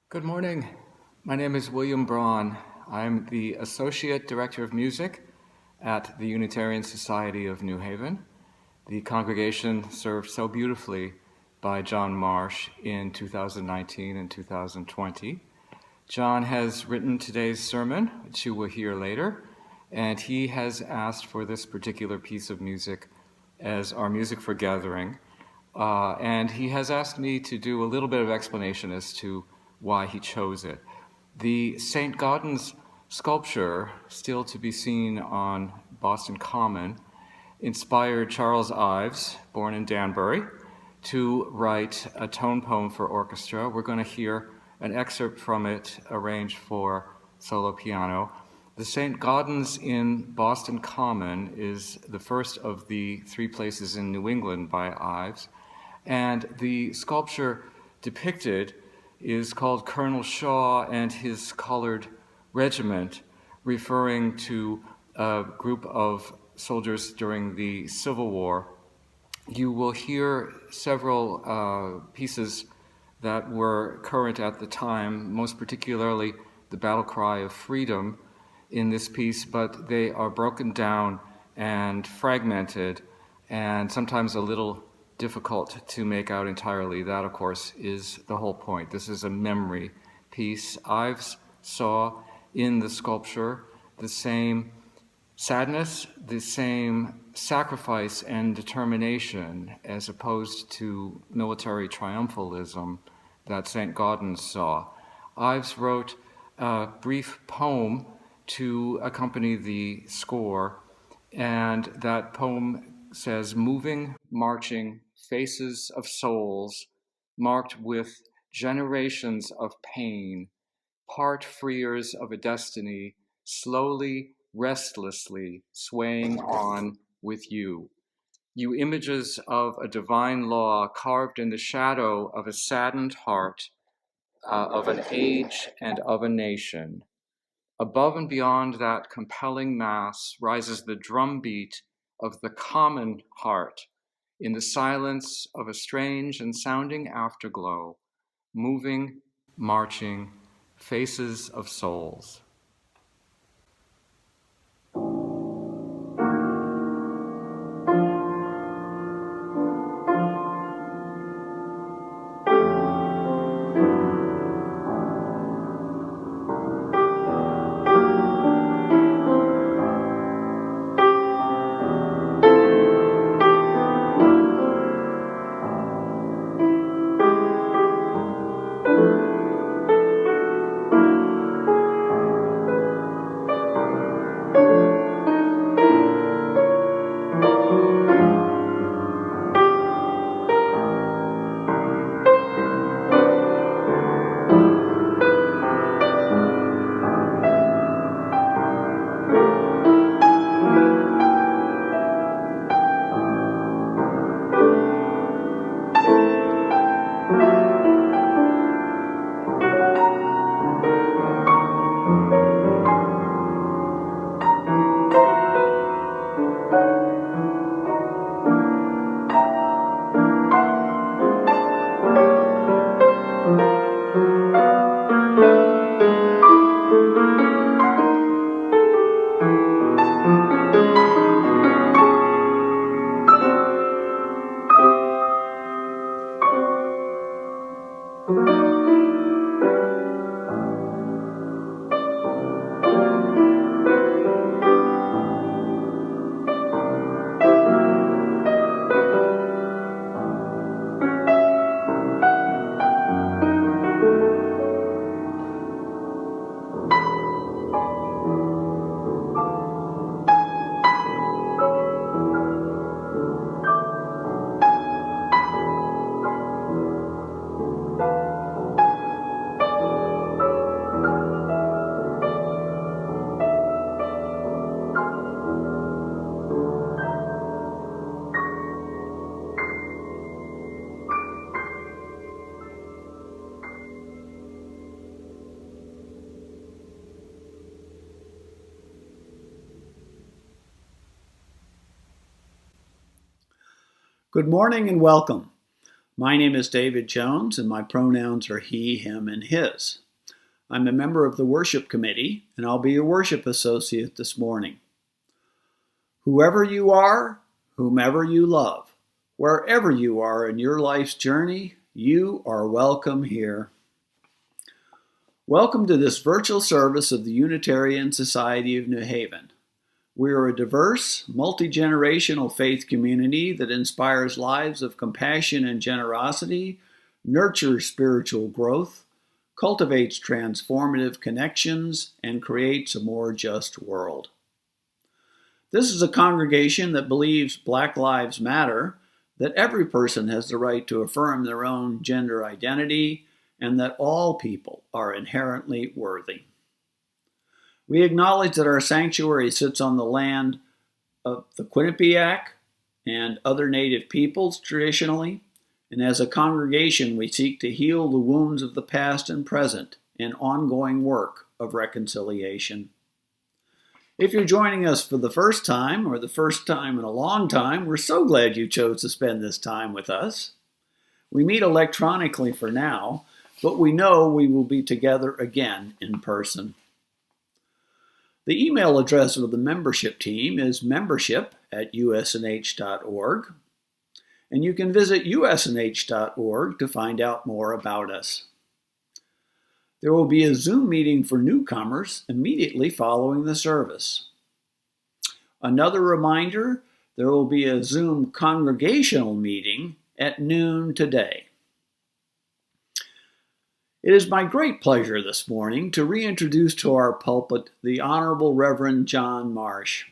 Good morning. My name is William Braun. I'm the Associate Director of Music at the Unitarian Society of New Haven, the congregation served so beautifully by John Marsh in 2019 and 2020. John has written today's sermon, which you will hear later, and he has asked for this particular piece of music as our music for gathering. And he has asked me to do a little bit of explanation as to why he chose it. The St. Gaudens sculpture, still to be seen on Boston Common, inspired Charles Ives, born in Danbury, to write a tone poem for orchestra. We're going to hear an excerpt from it arranged for solo piano. The St. Gaudens in Boston Common is the first of the three places in New England by Ives, and the sculpture depicted is called Colonel Shaw and His Colored Regiment, referring to a group of soldiers during the Civil War. You will hear several pieces that were current at the time, most particularly the battle cry of freedom in this piece, but they are broken down and fragmented and sometimes a little difficult to make out entirely. That, of course, is the whole point. This is a memory piece. Ives saw in the sculpture the same sadness, the same sacrifice and determination as opposed to military triumphalism that St. Gaudens saw. Ives wrote a brief poem to accompany the score, and that poem says, "Moving, marching, faces of souls, marked with generations of pain, part freers of a destiny, slowly, restlessly swaying on with you. You images of a divine law carved in the shadow of a saddened heart, of an age and of a nation. Above and beyond that compelling mass rises the drumbeat of the common heart in the silence of a strange and sounding afterglow, moving, marching, faces of souls." Good morning and welcome. My name is David Jones, and my pronouns are he, him, and his. I'm a member of the worship committee, and I'll be your worship associate this morning. Whoever you are, whomever you love, wherever you are in your life's journey, you are welcome here. Welcome to this virtual service of the Unitarian Society of New Haven. We are a diverse, multi-generational faith community that inspires lives of compassion and generosity, nurtures spiritual growth, cultivates transformative connections, and creates a more just world. This is a congregation that believes Black Lives Matter, that every person has the right to affirm their own gender identity, and that all people are inherently worthy. We acknowledge that our sanctuary sits on the land of the Quinnipiac and other Native peoples traditionally, and as a congregation we seek to heal the wounds of the past and present in ongoing work of reconciliation. If you're joining us for the first time or the first time in a long time, we're so glad you chose to spend this time with us. We meet electronically for now, but we know we will be together again in person. The email address of the membership team is membership@usnh.org, and you can visit usnh.org to find out more about us. There will be a Zoom meeting for newcomers immediately following the service. Another reminder, there will be a Zoom congregational meeting at noon today. It is my great pleasure this morning to reintroduce to our pulpit the Honorable Reverend John Marsh.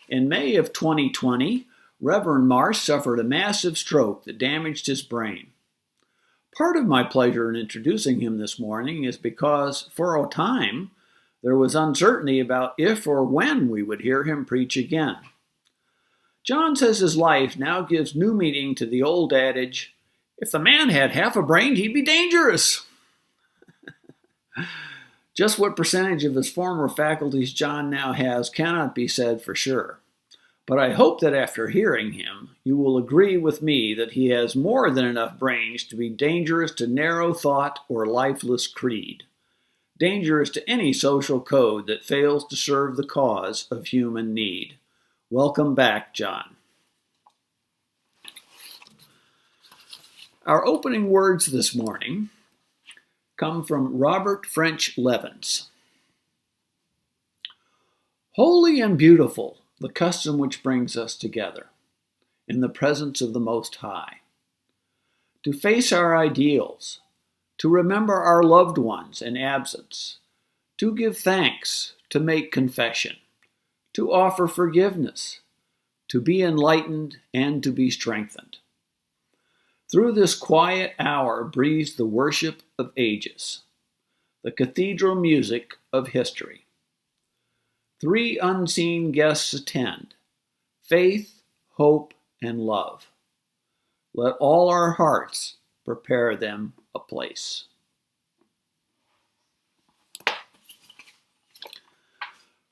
In May of 2020, Reverend Marsh suffered a massive stroke that damaged his brain. Part of my pleasure in introducing him this morning is because, for a time, there was uncertainty about if or when we would hear him preach again. John says his life now gives new meaning to the old adage, "If the man had half a brain, he'd be dangerous." Just what percentage of his former faculties John now has cannot be said for sure. But I hope that after hearing him, you will agree with me that he has more than enough brains to be dangerous to narrow thought or lifeless creed. Dangerous to any social code that fails to serve the cause of human need. Welcome back, John. Our opening words this morning come from Robert French Levins. Holy and beautiful, the custom which brings us together in the presence of the Most High, to face our ideals, to remember our loved ones in absence, to give thanks, to make confession, to offer forgiveness, to be enlightened and to be strengthened. Through this quiet hour breathes the worship of ages, the cathedral music of history. Three unseen guests attend, faith, hope, and love. Let all our hearts prepare them a place.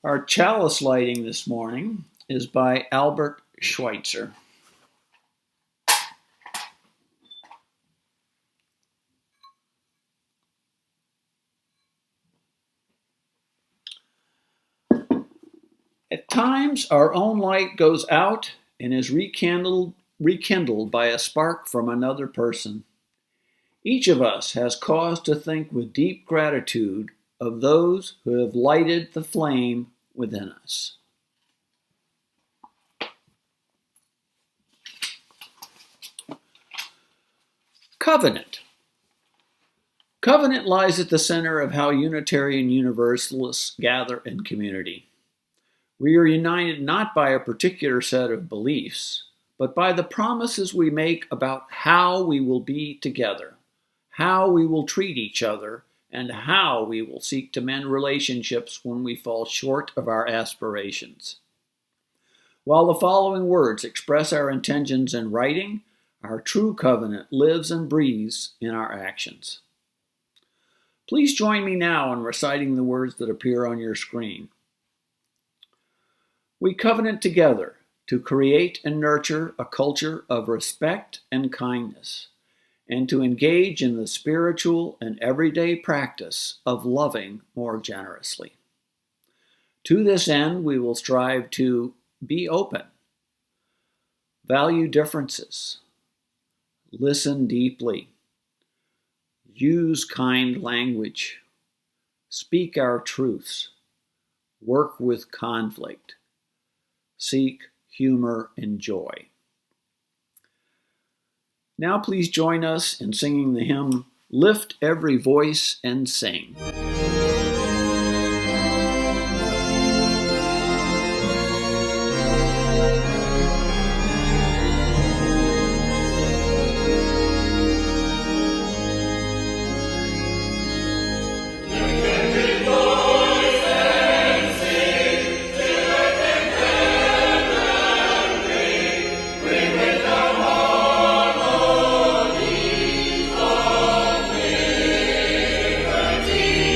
Our chalice lighting this morning is by Albert Schweitzer. At times, our own light goes out and is rekindled by a spark from another person. Each of us has cause to think with deep gratitude of those who have lighted the flame within us. Covenant. Covenant lies at the center of how Unitarian Universalists gather in community. We are united not by a particular set of beliefs, but by the promises we make about how we will be together, how we will treat each other, and how we will seek to mend relationships when we fall short of our aspirations. While the following words express our intentions in writing, our true covenant lives and breathes in our actions. Please join me now in reciting the words that appear on your screen. We covenant together to create and nurture a culture of respect and kindness, and to engage in the spiritual and everyday practice of loving more generously. To this end, we will strive to be open, value differences, listen deeply, use kind language, speak our truths, work with conflict, seek humor and joy. Now please join us in singing the hymn, Lift Every Voice and Sing. Liberty.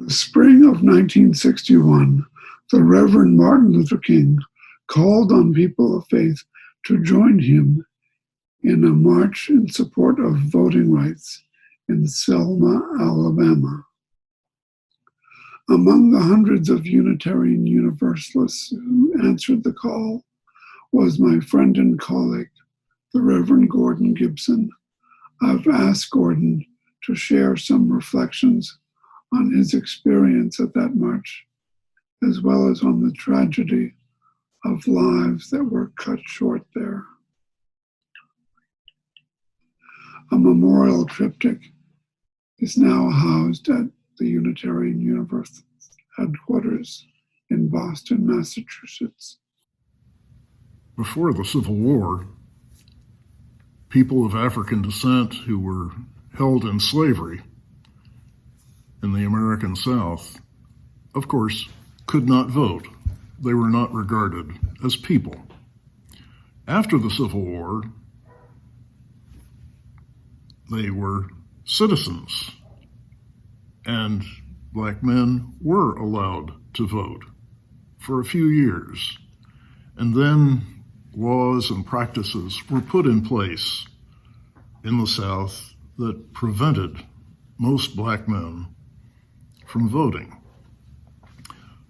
In the spring of 1961, the Reverend Martin Luther King called on people of faith to join him in a march in support of voting rights in Selma, Alabama. Among the hundreds of Unitarian Universalists who answered the call was my friend and colleague, the Reverend Gordon Gibson. I've asked Gordon to share some reflections on his experience at that march, as well as on the tragedy of lives that were cut short there. A memorial triptych is now housed at the Unitarian Universalist headquarters in Boston, Massachusetts. Before the Civil War, people of African descent who were held in slavery in the American South, of course, could not vote. They were not regarded as people. After the Civil War, they were citizens, and black men were allowed to vote for a few years. And then laws and practices were put in place in the South that prevented most black men from voting.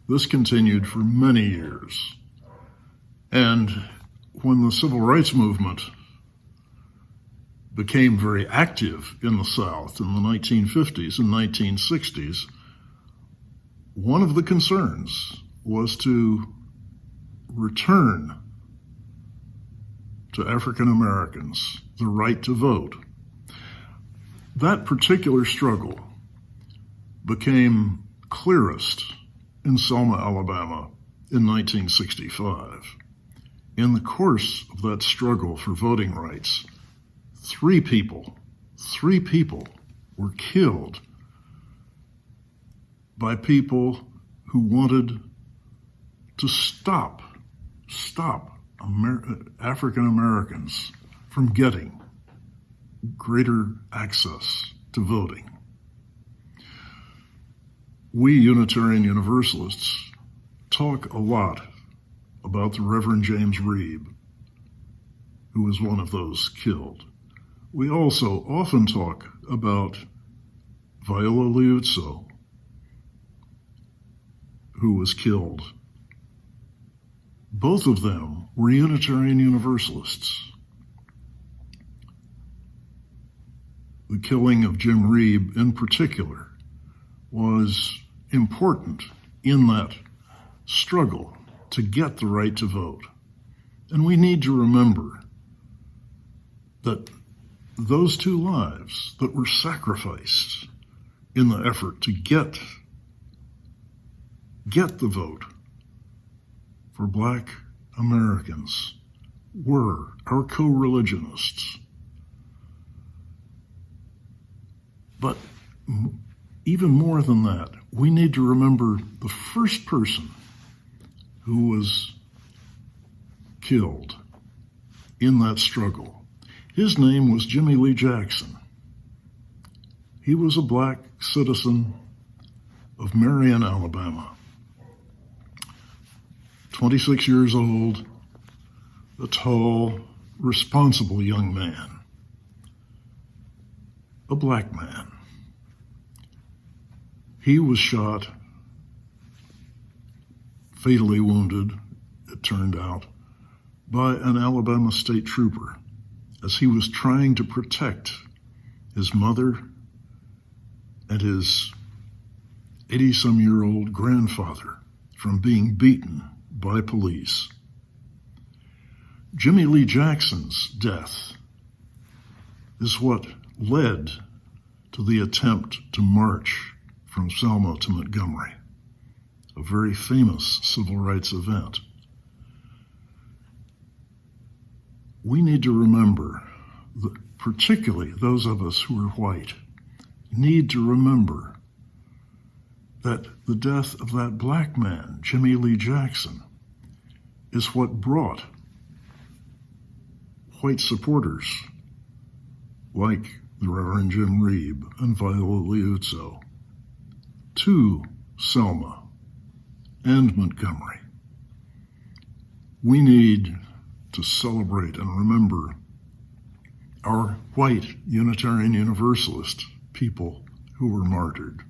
This continued for many years. And when the Civil Rights Movement became very active in the South in the 1950s and 1960s, one of the concerns was to return to African Americans the right to vote. That particular struggle became clearest in Selma, Alabama in 1965. In the course of that struggle for voting rights, three people were killed by people who wanted to stop African Americans from getting greater access to voting. We Unitarian Universalists talk a lot about the Reverend James Reeb, who was one of those killed. We also often talk about Viola Liuzzo, who was killed. Both of them were Unitarian Universalists. The killing of Jim Reeb in particular was important in that struggle to get the right to vote. And we need to remember that those two lives that were sacrificed in the effort to get the vote for Black Americans were our co-religionists. But even more than that, we need to remember the first person who was killed in that struggle. His name was Jimmy Lee Jackson. He was a black citizen of Marion, Alabama. 26 years old, a tall, responsible young man, a black man. He was shot, fatally wounded, it turned out, by an Alabama state trooper as he was trying to protect his mother and his 80-some-year-old grandfather from being beaten by police. Jimmy Lee Jackson's death is what led to the attempt to march from Selma to Montgomery, a very famous civil rights event. We need to remember that particularly those of us who are white need to remember that the death of that black man, Jimmy Lee Jackson, is what brought white supporters like the Reverend Jim Reeb and Viola Liuzzo to Selma and Montgomery. We need to celebrate and remember our white Unitarian Universalist people who were martyred,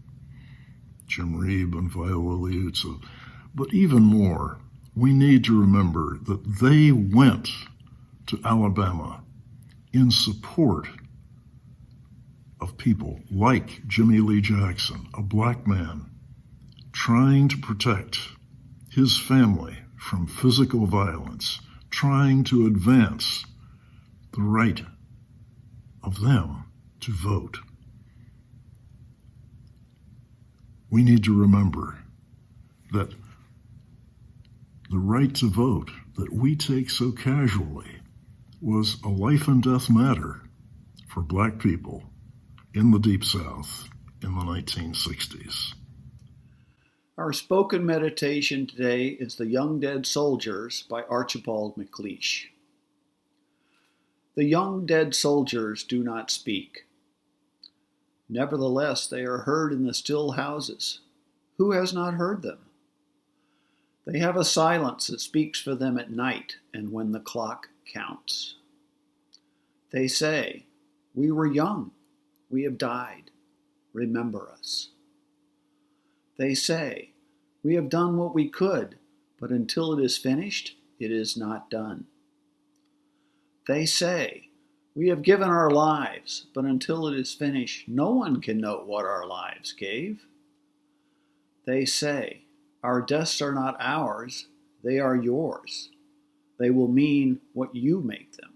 Jim Reeb and Viola Liuzzo. But even more, we need to remember that they went to Alabama in support of people like Jimmy Lee Jackson, a black man trying to protect his family from physical violence, trying to advance the right of them to vote. We need to remember that the right to vote that we take so casually was a life and death matter for black people in the Deep South in the 1960s. Our spoken meditation today is The Young Dead Soldiers by Archibald MacLeish. The young dead soldiers do not speak. Nevertheless, they are heard in the still houses. Who has not heard them? They have a silence that speaks for them at night and when the clock counts. They say, "We were young, we have died, remember us." They say, "We have done what we could, but until it is finished, it is not done." They say, "We have given our lives, but until it is finished, no one can know what our lives gave." They say, "Our deaths are not ours, they are yours. They will mean what you make them."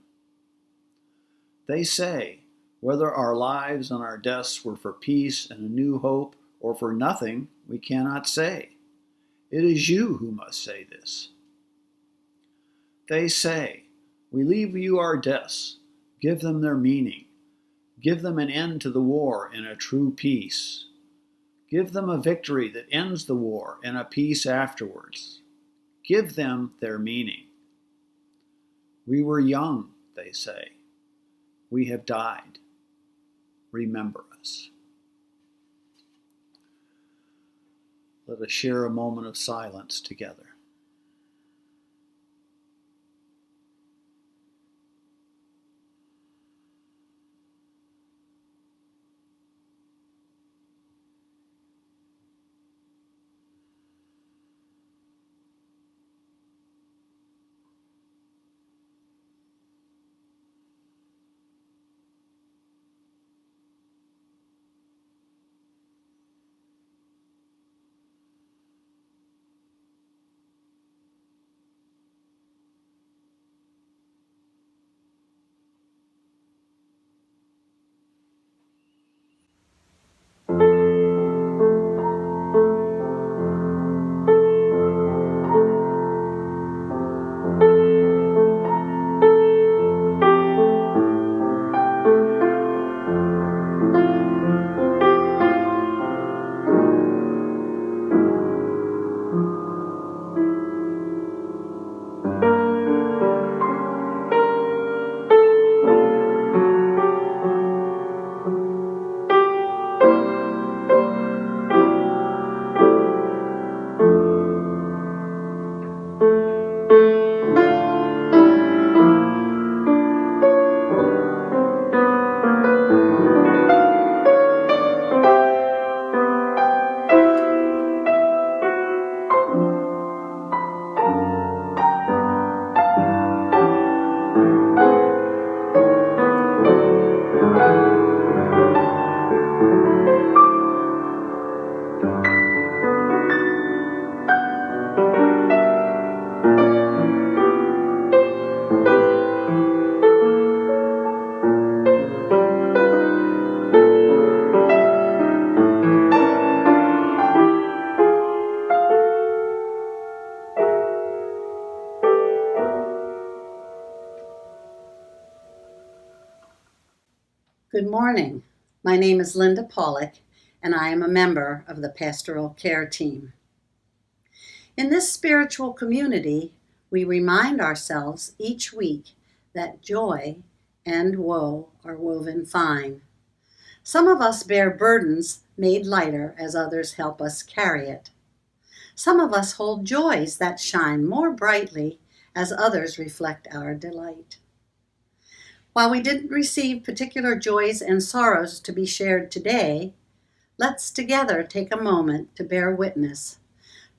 They say, "Whether our lives and our deaths were for peace and a new hope, or for nothing, we cannot say. It is you who must say this." They say, "We leave you our deaths, give them their meaning. Give them an end to the war and a true peace. Give them a victory that ends the war and a peace afterwards. Give them their meaning." We were young, they say. We have died. Remember us. Let us share a moment of silence together. Good morning. My name is Linda Pawelek, and I am a member of the Pastoral Care Team. In this spiritual community, we remind ourselves each week that joy and woe are woven fine. Some of us bear burdens made lighter as others help us carry it. Some of us hold joys that shine more brightly as others reflect our delight. While we didn't receive particular joys and sorrows to be shared today, let's together take a moment to bear witness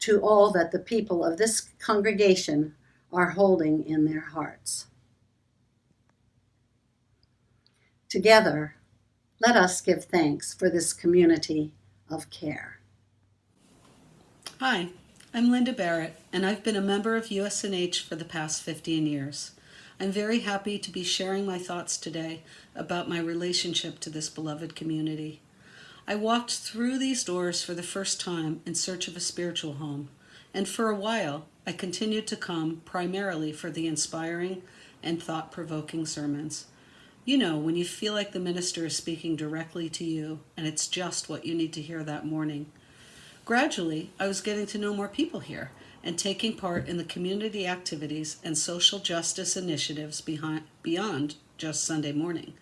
to all that the people of this congregation are holding in their hearts. Together, let us give thanks for this community of care. Hi, I'm Linda Barrett, and I've been a member of USNH for the past 15 years. I'm very happy to be sharing my thoughts today about my relationship to this beloved community. I walked through these doors for the first time in search of a spiritual home, and for a while I continued to come primarily for the inspiring and thought-provoking sermons. You know, when you feel like the minister is speaking directly to you, and it's just what you need to hear that morning. Gradually, I was getting to know more people here and taking part in the community activities and social justice initiatives beyond just Sunday morning.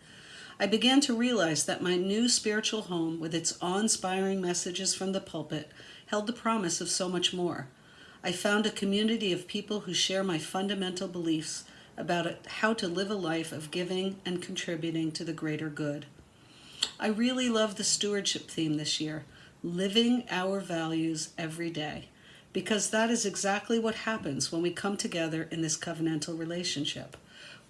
I began to realize that my new spiritual home, with its awe-inspiring messages from the pulpit, held the promise of so much more. I found a community of people who share my fundamental beliefs about how to live a life of giving and contributing to the greater good. I really love the stewardship theme this year, living our values every day, because that is exactly what happens when we come together in this covenantal relationship.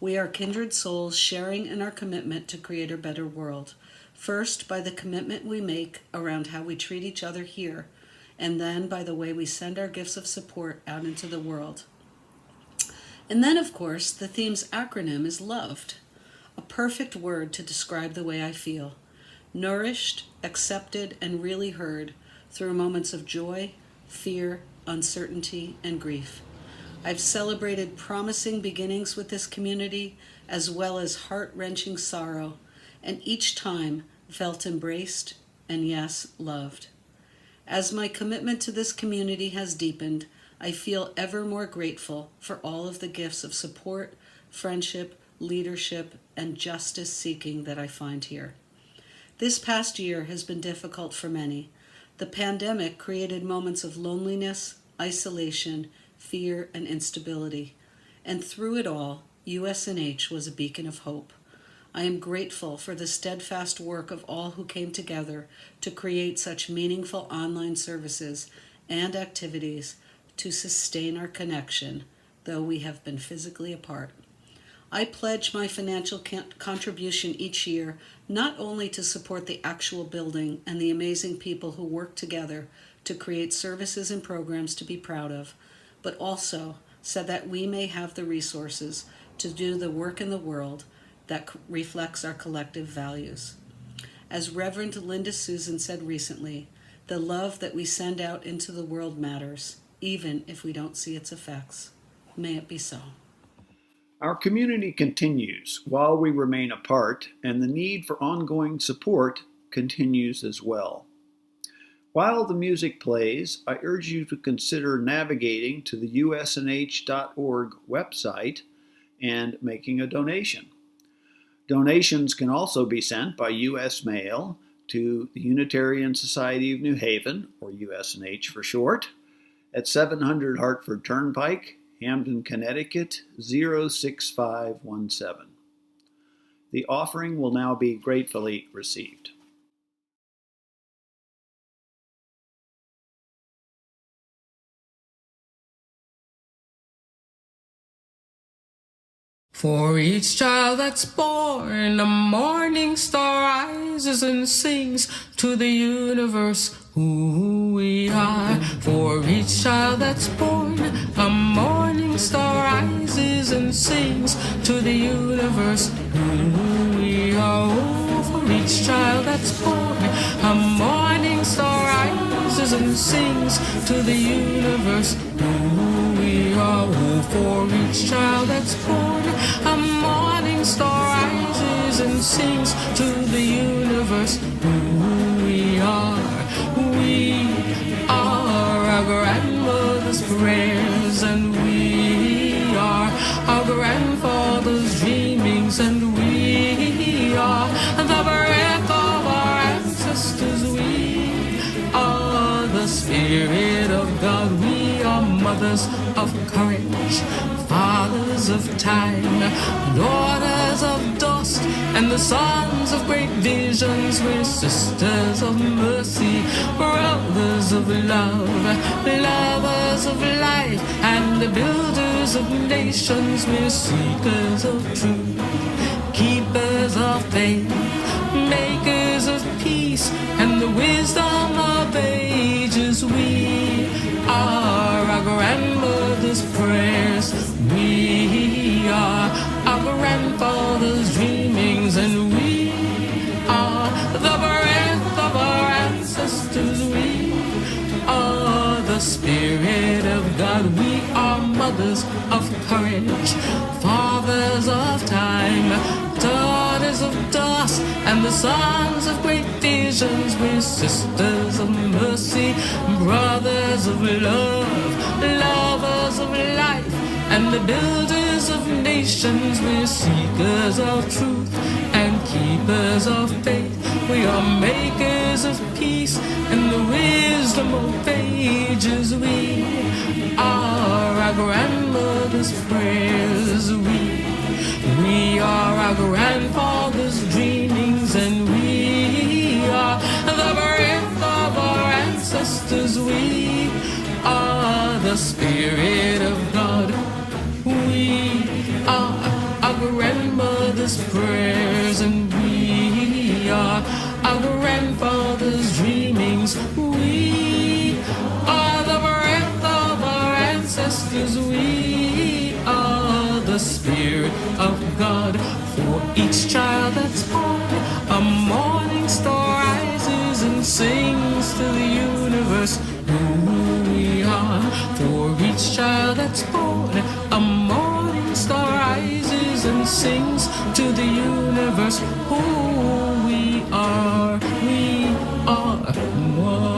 We are kindred souls sharing in our commitment to create a better world, first by the commitment we make around how we treat each other here, and then by the way we send our gifts of support out into the world. And then, of course, the theme's acronym is LOVED, a perfect word to describe the way I feel. Nourished, accepted, and really heard through moments of joy, fear, uncertainty, and grief. I've celebrated promising beginnings with this community, as well as heart-wrenching sorrow, and each time felt embraced and, yes, loved. As my commitment to this community has deepened, I feel ever more grateful for all of the gifts of support, friendship, leadership, and justice seeking that I find here. This past year has been difficult for many. The pandemic created moments of loneliness, isolation, fear, and instability. And through it all, USNH was a beacon of hope. I am grateful for the steadfast work of all who came together to create such meaningful online services and activities to sustain our connection, though we have been physically apart. I pledge my financial contribution each year, not only to support the actual building and the amazing people who work together to create services and programs to be proud of, but also so that we may have the resources to do the work in the world that reflects our collective values. As Reverend Linda Susan said recently, the love that we send out into the world matters, even if we don't see its effects. May it be so. Our community continues while we remain apart, and the need for ongoing support continues as well. While the music plays, I urge you to consider navigating to the usnh.org website and making a donation. Donations can also be sent by U.S. mail to the Unitarian Society of New Haven, or USNH for short, at 700 Hartford Turnpike, Hamden, Connecticut, 06517. The offering will now be gratefully received. For each child that's born, a morning star rises and sings to the universe who we are. For each child that's born, a morning star rises and sings to the universe who we are. Oh, for each child that's born, a morning star rises and sings to the universe who we are. Oh, for each child that's born, a morning star rises and sings to the universe who we are. We are our grandmother's prayers, and we are our grandfather's dreamings, and we are the breath of our Spirit of God, we are mothers of courage, fathers of time, daughters of dust, and the sons of great visions. We're sisters of mercy, brothers of love, lovers of life, and the builders of nations. We're seekers of truth, keepers of faith, makers of peace, and the wisdom of ages. We are our grandmother's prayers. We are our grandfather's dreamings, and we are the breath of our ancestors. We are the Spirit of God. We are mothers of courage, fathers of time, daughters of dust, and the sons of great visions. We're sisters of mercy, brothers of love, lovers of life, and the builders of nations. We're seekers of truth and keepers of faith. We are makers of peace and the wisdom of ages. We are our grandmother's prayers. We are our grandfather's dreamings, and we are the breath of our ancestors. We are the Spirit of God. We are our grandmother's prayers, and we are our grandfather's dreamings. We are the breath of our ancestors. We are the Spirit of God. For each child that's born, a morning star rises and sings to the universe who we are. For each child that's born, a morning star rises and sings to the universe who we are. We are one.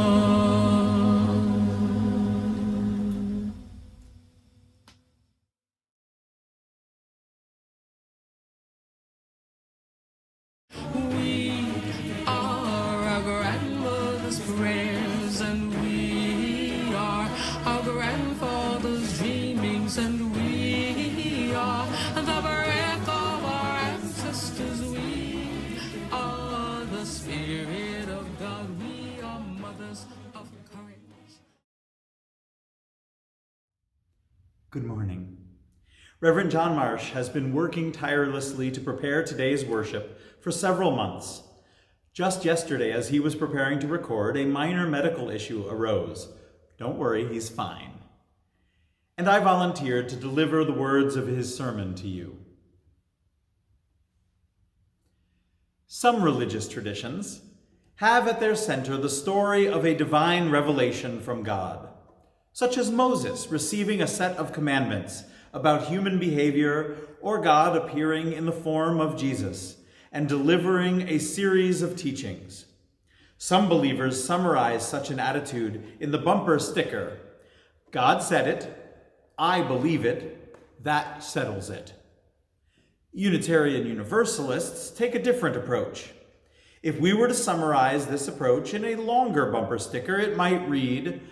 We are our grandmother's prayers, and we are our grandfather's dreamings, and we are the breath of our ancestors. We are the Spirit of God. We are mothers of courage. Good morning. Reverend John Marsh has been working tirelessly to prepare today's worship for several months. Just yesterday, as he was preparing to record, a minor medical issue arose. Don't worry, he's fine. And I volunteered to deliver the words of his sermon to you. Some religious traditions have at their center the story of a divine revelation from God, such as Moses receiving a set of commandments about human behavior, or God appearing in the form of Jesus and delivering a series of teachings. Some believers summarize such an attitude in the bumper sticker, "God said it, I believe it, that settles it." Unitarian Universalists take a different approach. If we were to summarize this approach in a longer bumper sticker, it might read,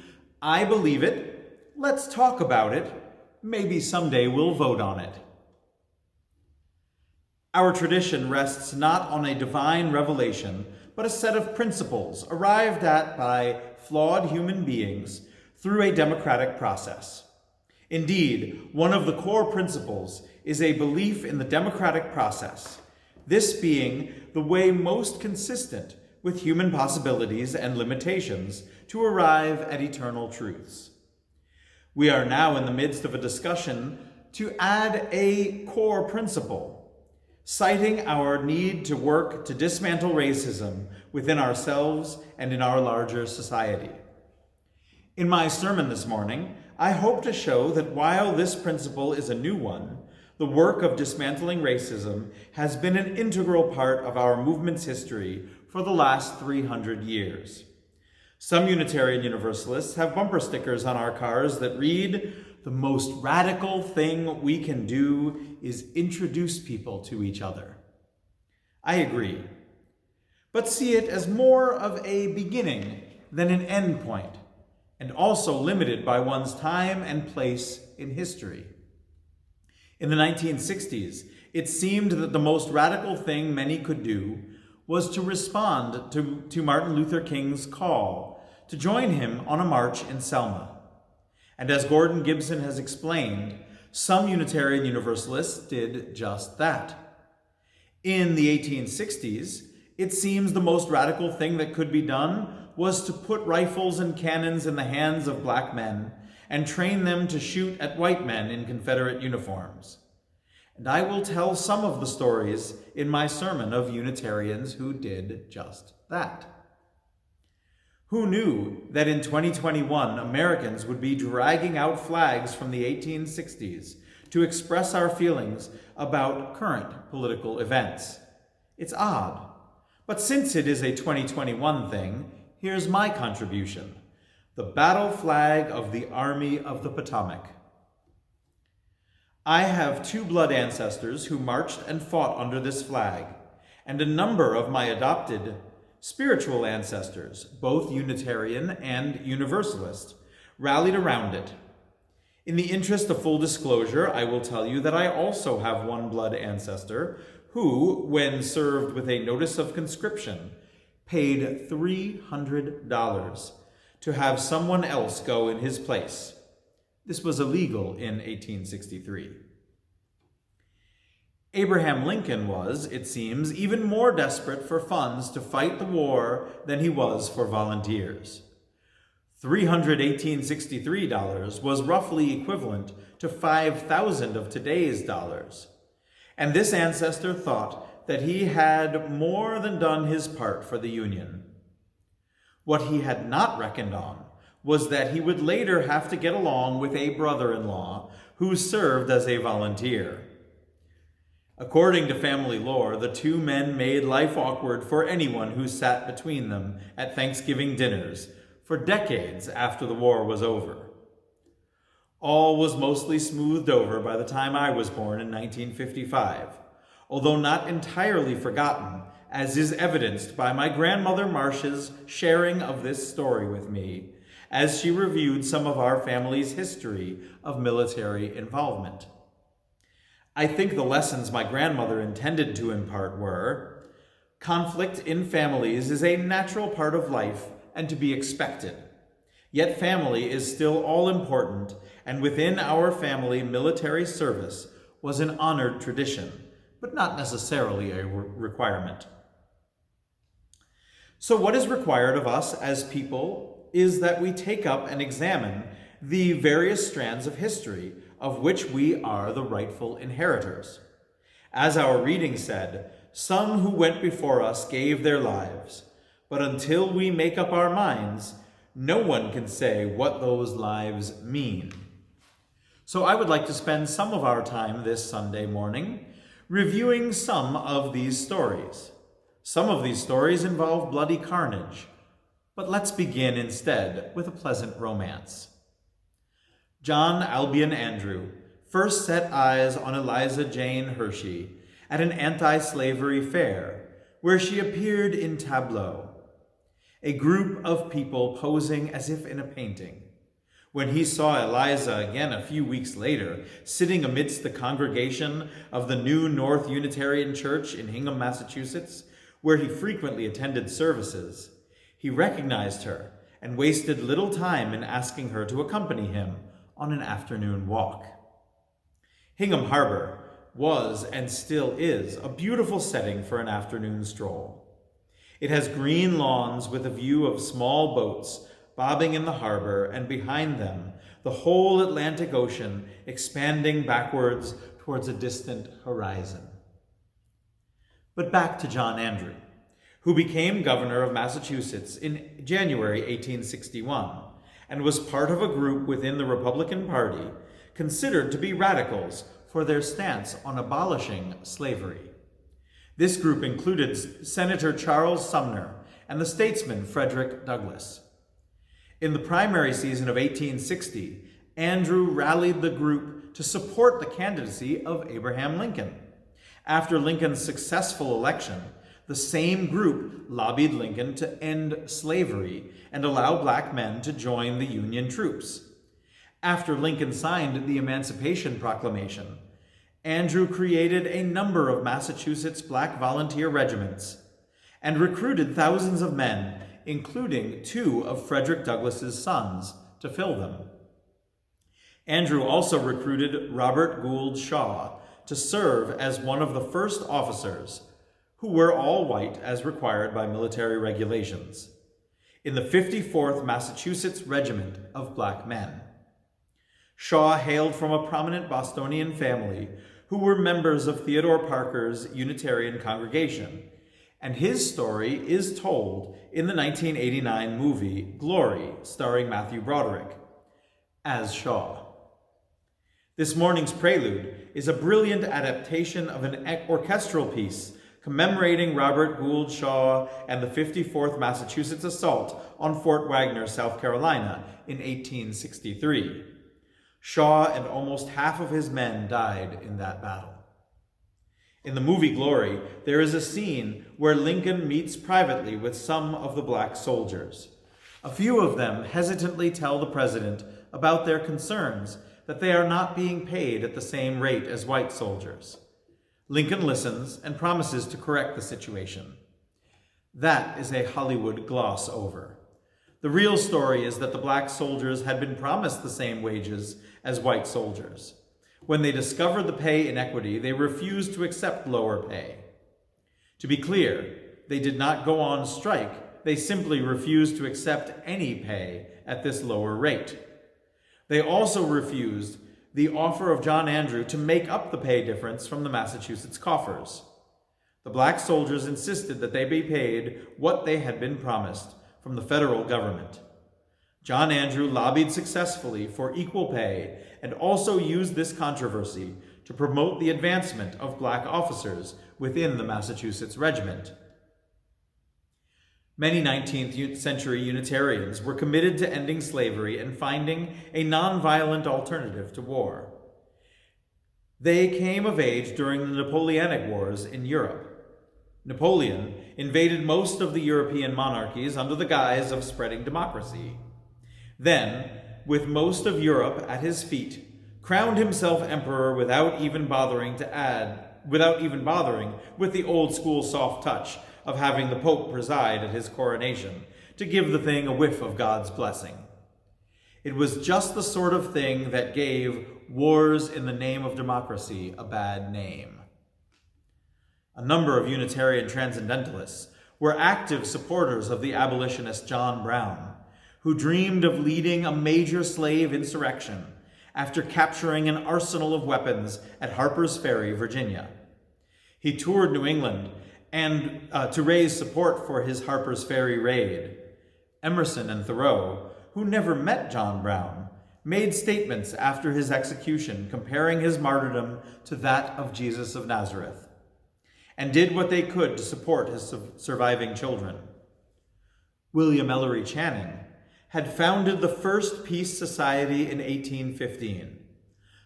"I believe it, let's talk about it, maybe someday we'll vote on it." Our tradition rests not on a divine revelation, but a set of principles arrived at by flawed human beings through a democratic process. Indeed, one of the core principles is a belief in the democratic process, this being the way most consistent with human possibilities and limitations to arrive at eternal truths. We are now in the midst of a discussion to add a core principle, citing our need to work to dismantle racism within ourselves and in our larger society. In my sermon this morning, I hope to show that while this principle is a new one, the work of dismantling racism has been an integral part of our movement's history for the last 300 years. Some Unitarian Universalists have bumper stickers on our cars that read, "The most radical thing we can do is introduce people to each other." I agree, but see it as more of a beginning than an end point, and also limited by one's time and place in history. In the 1960s, it seemed that the most radical thing many could do was to respond to Martin Luther King's call to join him on a march in Selma. And as Gordon Gibson has explained, some Unitarian Universalists did just that. In the 1860s, it seems the most radical thing that could be done was to put rifles and cannons in the hands of black men and train them to shoot at white men in Confederate uniforms. And I will tell some of the stories in my sermon of Unitarians who did just that. Who knew that in 2021, Americans would be dragging out flags from the 1860s to express our feelings about current political events? It's odd, but since it is a 2021 thing, here's my contribution: the battle flag of the Army of the Potomac. I have two blood ancestors who marched and fought under this flag, and a number of my adopted spiritual ancestors, both Unitarian and Universalist, rallied around it. In the interest of full disclosure, I will tell you that I also have one blood ancestor who, when served with a notice of conscription, paid $300 to have someone else go in his place. This was illegal in 1863. Abraham Lincoln was, it seems, even more desperate for funds to fight the war than he was for volunteers. $318.63 was roughly equivalent to 5,000 of today's dollars. And this ancestor thought that he had more than done his part for the Union. What he had not reckoned on was that he would later have to get along with a brother-in-law who served as a volunteer. According to family lore, the two men made life awkward for anyone who sat between them at Thanksgiving dinners for decades after the war was over. All was mostly smoothed over by the time I was born in 1955, although not entirely forgotten, as is evidenced by my grandmother Marcia's sharing of this story with me, as she reviewed some of our family's history of military involvement. I think the lessons my grandmother intended to impart were: conflict in families is a natural part of life and to be expected. Yet family is still all important, and within our family, military service was an honored tradition, but not necessarily a requirement. So what is required of us as people is that we take up and examine the various strands of history of which we are the rightful inheritors. As our reading said, some who went before us gave their lives, but until we make up our minds, no one can say what those lives mean. So I would like to spend some of our time this Sunday morning reviewing some of these stories. Some of these stories involve bloody carnage, but let's begin instead with a pleasant romance. John Albion Andrew first set eyes on Eliza Jane Hershey at an anti-slavery fair where she appeared in tableau, a group of people posing as if in a painting. When he saw Eliza again a few weeks later, sitting amidst the congregation of the New North Unitarian Church in Hingham, Massachusetts, where he frequently attended services, he recognized her and wasted little time in asking her to accompany him on an afternoon walk. Hingham Harbor was and still is a beautiful setting for an afternoon stroll. It has green lawns with a view of small boats bobbing in the harbor, and behind them, the whole Atlantic Ocean expanding backwards towards a distant horizon. But back to John Andrew, who became governor of Massachusetts in January 1861, and was part of a group within the Republican Party considered to be radicals for their stance on abolishing slavery. This group included Senator Charles Sumner and the statesman Frederick Douglass. In the primary season of 1860, Andrew rallied the group to support the candidacy of Abraham Lincoln. After Lincoln's successful election, The same group lobbied Lincoln to end slavery and allow black men to join the Union troops. After Lincoln signed the Emancipation Proclamation, Andrew created a number of Massachusetts black volunteer regiments and recruited thousands of men, including 2 of Frederick Douglass's sons, to fill them. Andrew also recruited Robert Gould Shaw to serve as one of the first officers, who were all white as required by military regulations, in the 54th Massachusetts Regiment of Black Men. Shaw hailed from a prominent Bostonian family who were members of Theodore Parker's Unitarian congregation, and his story is told in the 1989 movie Glory, starring Matthew Broderick, as Shaw. This morning's prelude is a brilliant adaptation of an orchestral piece commemorating Robert Gould Shaw and the 54th Massachusetts assault on Fort Wagner, South Carolina in 1863. Shaw and almost half of his men died in that battle. In the movie Glory, there is a scene where Lincoln meets privately with some of the black soldiers. A few of them hesitantly tell the president about their concerns that they are not being paid at the same rate as white soldiers. Lincoln listens and promises to correct the situation. That is a Hollywood gloss over. The real story is that the black soldiers had been promised the same wages as white soldiers. When they discovered the pay inequity, they refused to accept lower pay. To be clear, they did not go on strike. They simply refused to accept any pay at this lower rate. They also refused the offer of John Andrew to make up the pay difference from the Massachusetts coffers. The black soldiers insisted that they be paid what they had been promised from the federal government. John Andrew lobbied successfully for equal pay and also used this controversy to promote the advancement of black officers within the Massachusetts Regiment. Many 19th century Unitarians were committed to ending slavery and finding a nonviolent alternative to war. They came of age during the Napoleonic Wars in Europe. Napoleon invaded most of the European monarchies under the guise of spreading democracy. Then, with most of Europe at his feet, crowned himself emperor without even bothering with the old school soft touch of having the Pope preside at his coronation to give the thing a whiff of God's blessing. It was just the sort of thing that gave wars in the name of democracy a bad name. A number of Unitarian transcendentalists were active supporters of the abolitionist John Brown, who dreamed of leading a major slave insurrection after capturing an arsenal of weapons at Harper's Ferry, Virginia. He toured New England and to raise support for his Harper's Ferry raid. Emerson and Thoreau, who never met John Brown, made statements after his execution comparing his martyrdom to that of Jesus of Nazareth, and did what they could to support his surviving children. William Ellery Channing had founded the first peace society in 1815.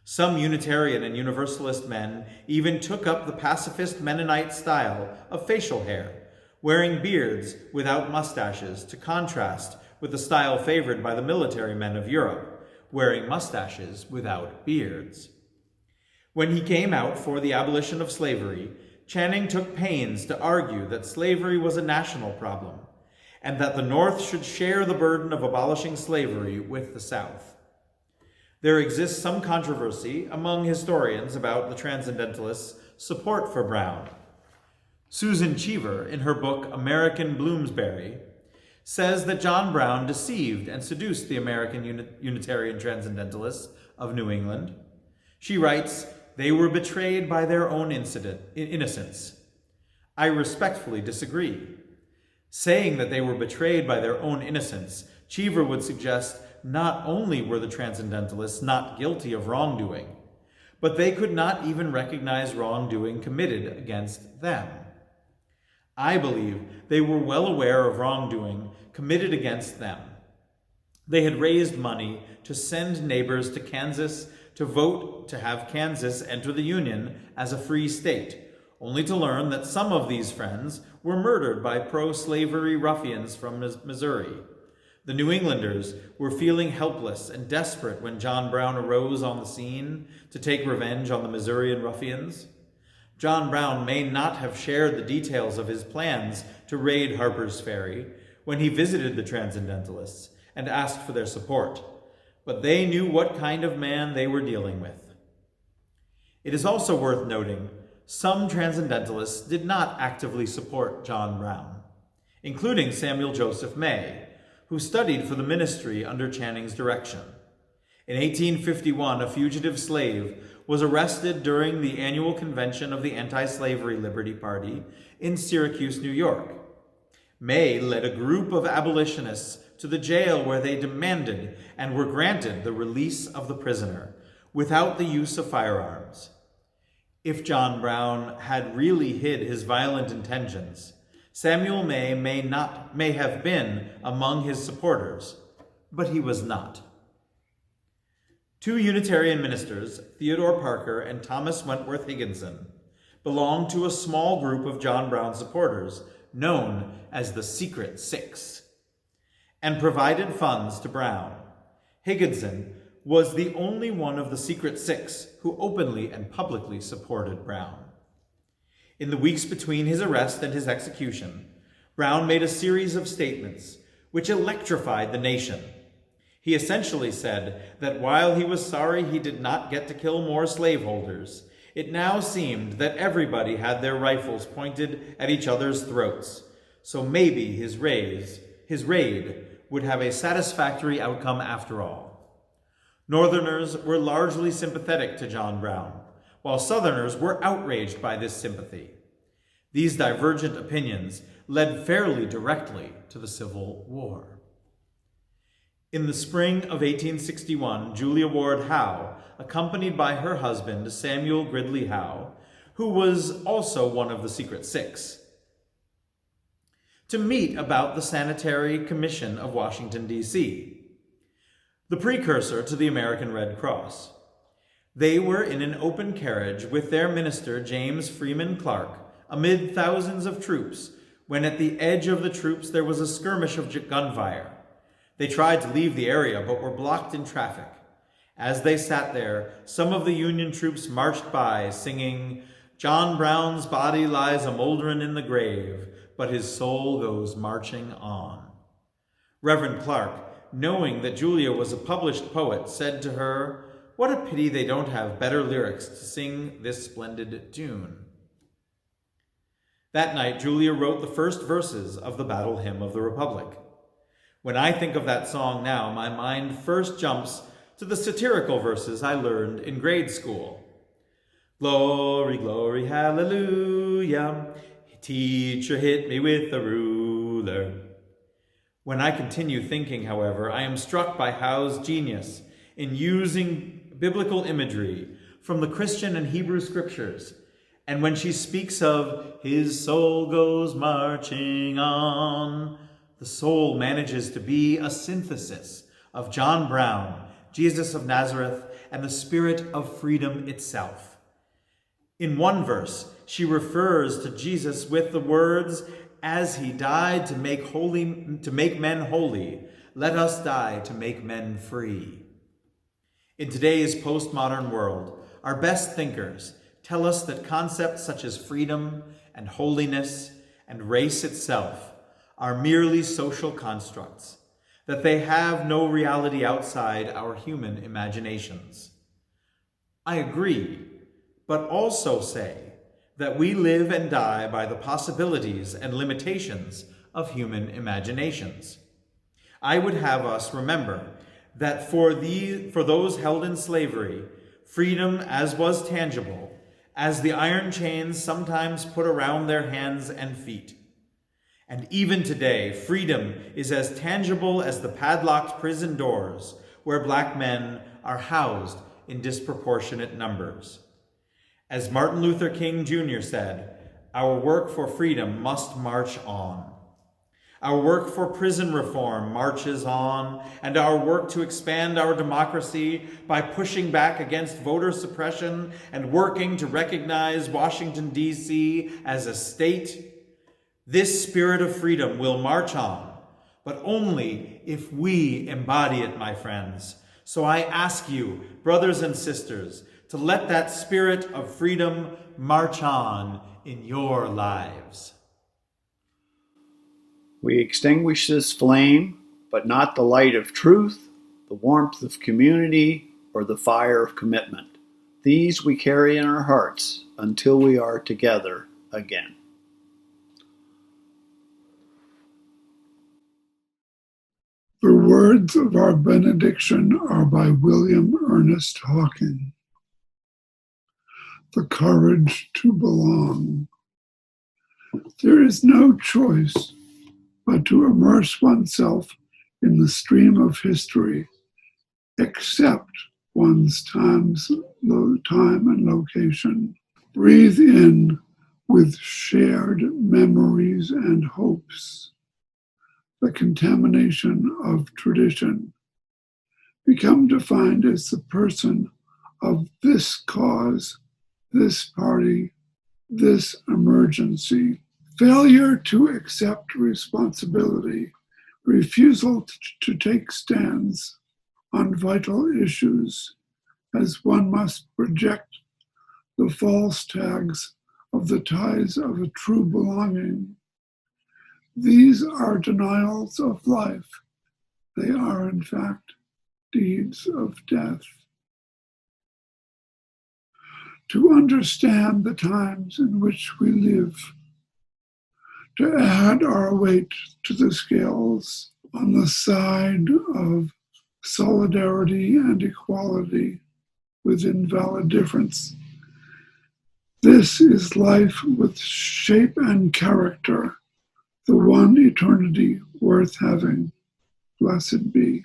Some Unitarian and Universalist men even took up the pacifist Mennonite style of facial hair, wearing beards without mustaches to contrast with the style favored by the military men of Europe, wearing mustaches without beards. When he came out for the abolition of slavery, Channing took pains to argue that slavery was a national problem, and that the North should share the burden of abolishing slavery with the South. There exists some controversy among historians about the Transcendentalists' support for Brown. Susan Cheever, in her book American Bloomsbury, says that John Brown deceived and seduced the American Unitarian Transcendentalists of New England. She writes, "They were betrayed by their own innocence." I respectfully disagree. Saying that they were betrayed by their own innocence, Cheever would suggest not only were the Transcendentalists not guilty of wrongdoing, but they could not even recognize wrongdoing committed against them. I believe they were well aware of wrongdoing committed against them. They had raised money to send neighbors to Kansas to vote to have Kansas enter the Union as a free state, only to learn that some of these friends were murdered by pro-slavery ruffians from Missouri. The New Englanders were feeling helpless and desperate when John Brown arose on the scene to take revenge on the Missourian ruffians. John Brown may not have shared the details of his plans to raid Harper's Ferry when he visited the Transcendentalists and asked for their support, but they knew what kind of man they were dealing with. It is also worth noting some Transcendentalists did not actively support John Brown, including Samuel Joseph May, who studied for the ministry under Channing's direction. In 1851, a fugitive slave was arrested during the annual convention of the Anti-Slavery Liberty Party in Syracuse, New York. May led a group of abolitionists to the jail where they demanded and were granted the release of the prisoner without the use of firearms. If John Brown had really hid his violent intentions, Samuel May may have been among his supporters, but he was not. Two Unitarian ministers, Theodore Parker and Thomas Wentworth Higginson, belonged to a small group of John Brown supporters known as the Secret Six, and provided funds to Brown. Higginson was the only one of the Secret Six who openly and publicly supported Brown. In the weeks between his arrest and his execution, Brown made a series of statements which electrified the nation. He essentially said that while he was sorry he did not get to kill more slaveholders, it now seemed that everybody had their rifles pointed at each other's throats, so maybe his raid would have a satisfactory outcome after all. Northerners were largely sympathetic to John Brown, while Southerners were outraged by this sympathy. These divergent opinions led fairly directly to the Civil War. In the spring of 1861, Julia Ward Howe, accompanied by her husband, Samuel Gridley Howe, who was also one of the Secret Six, to meet about the Sanitary Commission of Washington, D.C., the precursor to the American Red Cross. They were in an open carriage with their minister, James Freeman Clark, amid thousands of troops, when at the edge of the troops there was a skirmish of gunfire. They tried to leave the area, but were blocked in traffic. As they sat there, some of the Union troops marched by, singing, "John Brown's body lies a-mouldering in the grave, but his soul goes marching on." Reverend Clark, knowing that Julia was a published poet, said to her, "What a pity they don't have better lyrics to sing this splendid tune." That night, Julia wrote the first verses of the Battle Hymn of the Republic. When I think of that song now, my mind first jumps to the satirical verses I learned in grade school. Glory, glory, hallelujah, teacher hit me with a ruler. When I continue thinking, however, I am struck by Howe's genius in using biblical imagery from the Christian and Hebrew scriptures. And when she speaks of his soul goes marching on, the soul manages to be a synthesis of John Brown, Jesus of Nazareth, and the spirit of freedom itself. In one verse, she refers to Jesus with the words, "As he died to make men holy, let us die to make men free." In today's postmodern world, our best thinkers tell us that concepts such as freedom and holiness and race itself are merely social constructs, that they have no reality outside our human imaginations. I agree, but also say that we live and die by the possibilities and limitations of human imaginations. I would have us remember that for those held in slavery, freedom as was tangible, as the iron chains sometimes put around their hands and feet. And even today, freedom is as tangible as the padlocked prison doors where black men are housed in disproportionate numbers. As Martin Luther King Jr. said, our work for freedom must march on. Our work for prison reform marches on, and our work to expand our democracy by pushing back against voter suppression and working to recognize Washington, D.C. as a state. This spirit of freedom will march on, but only if we embody it, my friends. So I ask you, brothers and sisters, to let that spirit of freedom march on in your lives. We extinguish this flame, but not the light of truth, the warmth of community, or the fire of commitment. These we carry in our hearts until we are together again. The words of our benediction are by William Ernest Hawking. The courage to belong. There is no choice but to immerse oneself in the stream of history, accept one's time and location, breathe in with shared memories and hopes, the contamination of tradition, become defined as the person of this cause, this party, this emergency. Failure to accept responsibility, refusal to take stands on vital issues, as one must reject the false tags of the ties of a true belonging. These are denials of life. They are, in fact, deeds of death. To understand the times in which we live, to add our weight to the scales on the side of solidarity and equality with invalid difference. This is life with shape and character, the one eternity worth having. Blessed be.